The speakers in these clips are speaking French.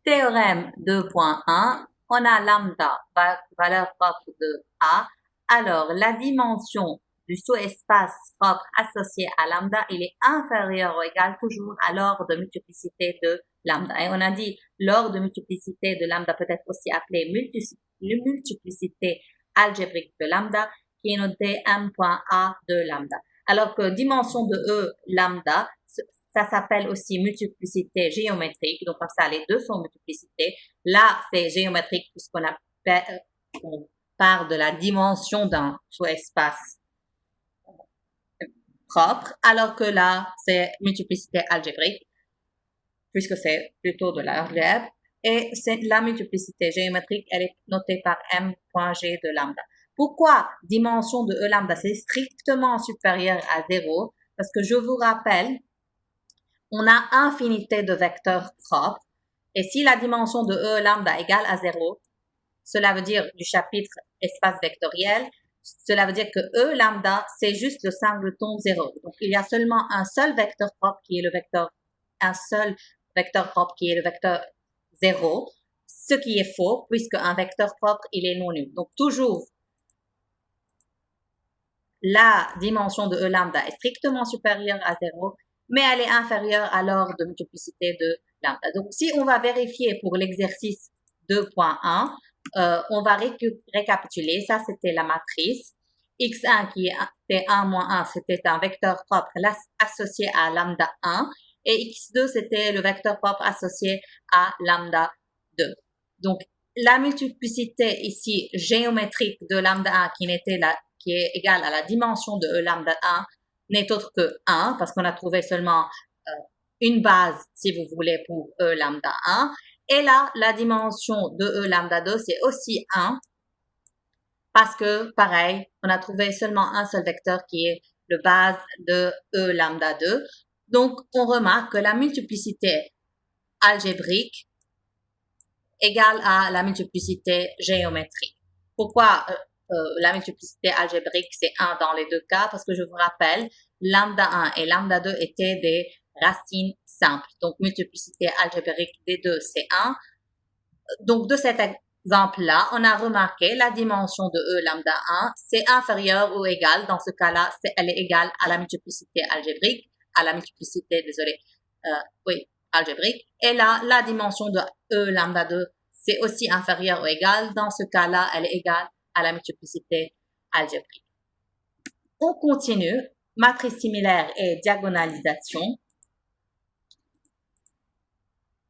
Théorème 2.1, on a lambda, valeur propre de A. Alors, la dimension du sous-espace propre associé à lambda, il est inférieur ou égal toujours à l'ordre de multiplicité de lambda. Et on a dit l'ordre de multiplicité de lambda peut être aussi appelé multiplicité algébrique de lambda, qui est notée m.a de lambda. Alors que dimension de E lambda, ça s'appelle aussi multiplicité géométrique. Donc, comme ça, les deux sont multiplicités. Là, c'est géométrique puisqu'on on parle de la dimension d'un sous-espace propre, alors que là, c'est multiplicité algébrique puisque c'est plutôt de l'algèbre. Et c'est la multiplicité géométrique, elle est notée par m.g de lambda. Pourquoi dimension de E lambda, c'est strictement supérieur à 0? Parce que je vous rappelle, on a infinité de vecteurs propres. Et si la dimension de E lambda égale à 0, cela veut dire du chapitre espace vectoriel, cela veut dire que E lambda, c'est juste le singleton 0. Donc, il y a seulement un seul vecteur propre qui est le vecteur, un seul vecteur propre qui est le vecteur 0, ce qui est faux puisque un vecteur propre, il est non nul. Donc, toujours, la dimension de E lambda est strictement supérieure à 0, mais elle est inférieure à l'ordre de multiplicité de lambda. Donc, si on va vérifier pour l'exercice 2.1, on va récapituler. Ça, c'était la matrice. X1 qui était 1 moins 1, c'était un vecteur propre associé à lambda 1. Et X2, c'était le vecteur propre associé à lambda 2. Donc, la multiplicité ici géométrique de lambda 1 qui est égale à la dimension de E lambda 1 n'est autre que 1 parce qu'on a trouvé seulement une base, si vous voulez, pour E lambda 1. Et là, la dimension de E lambda 2, c'est aussi 1 parce que, pareil, on a trouvé seulement un seul vecteur qui est le base de E lambda 2. Donc, on remarque que la multiplicité algébrique égale à la multiplicité géométrique. Pourquoi la multiplicité algébrique, c'est 1 dans les deux cas? Parce que je vous rappelle, lambda 1 et lambda 2 étaient des racines simples. Donc, multiplicité algébrique des deux, c'est 1. Donc, de cet exemple-là, on a remarqué la dimension de E lambda 1, c'est inférieur ou égal. Dans ce cas-là, elle est égale à la multiplicité algébrique, à la multiplicité, désolé, oui, algébrique. Et là, la dimension de E lambda 2, c'est aussi inférieur ou égal. Dans ce cas-là, elle est égale à la multiplicité algébrique. On continue. Matrice similaire et diagonalisation.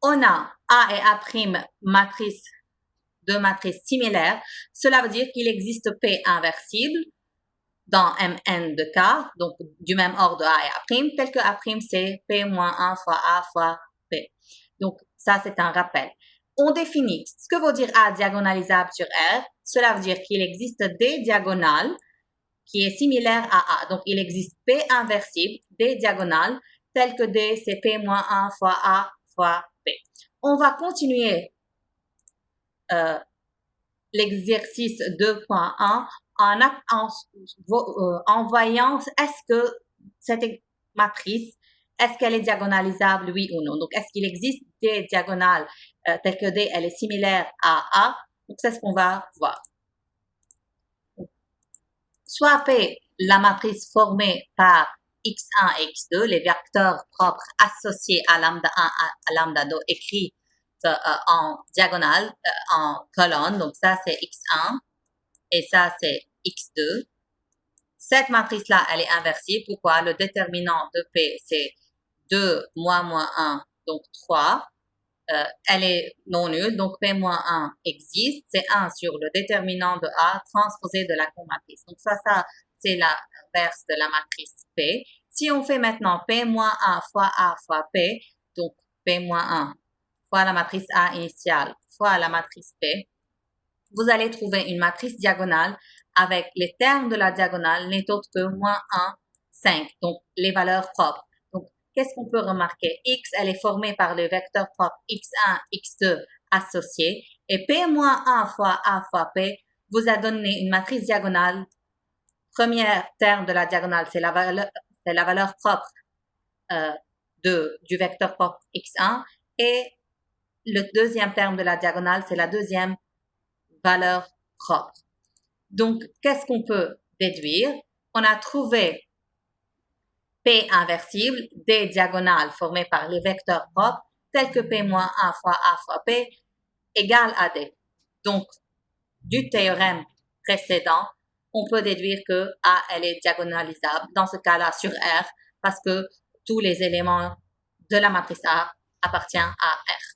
On a A et A' matrice, deux matrices similaires. Cela veut dire qu'il existe P inversible dans Mn de K, donc du même ordre de A et A', tel que A' c'est P moins 1 fois A fois P. Donc, ça, c'est un rappel. On définit ce que veut dire A diagonalisable sur R. Cela veut dire qu'il existe D diagonales qui est similaire à A. Donc, il existe P inversible, D diagonales, tel que D, c'est P moins 1 fois A fois P. On va continuer l'exercice 2.1 en voyant est-ce que cette matrice, est-ce qu'elle est diagonalisable, oui ou non. Donc, est-ce qu'il existe des diagonales telles que D, elle est similaire à A. Donc, c'est ce qu'on va voir. Soit P, la matrice formée par X1 et X2, les vecteurs propres associés à lambda 1 à lambda 2 écrits en diagonale, en colonne. Donc, ça, c'est X1 et ça, c'est X2. Cette matrice-là, elle est inversible. Pourquoi? Le déterminant de P, c'est 2 moins 1, donc 3. Elle est non nulle, donc P moins 1 existe. C'est 1 sur le déterminant de A transposé de la comatrice. Donc, ça c'est l'inverse de la matrice P. Si on fait maintenant P moins 1 fois A fois P, donc P moins 1 fois la matrice A initiale fois la matrice P, vous allez trouver une matrice diagonale avec les termes de la diagonale n'est autre que moins 1, 5, donc les valeurs propres. Donc, qu'est-ce qu'on peut remarquer? X, elle est formée par le vecteur propre X1, X2 associés, et P moins 1 fois A fois P vous a donné une matrice diagonale. Premier terme de la diagonale, c'est la valeur propre du vecteur propre X1, et le deuxième terme de la diagonale, c'est la deuxième valeur propre. Donc, qu'est-ce qu'on peut déduire? On a trouvé P inversible des diagonales formées par les vecteurs propres tels que P-1 fois A fois P égale à D. Donc, du théorème précédent, on peut déduire que A, elle est diagonalisable, dans ce cas-là sur R, parce que tous les éléments de la matrice A appartiennent à R.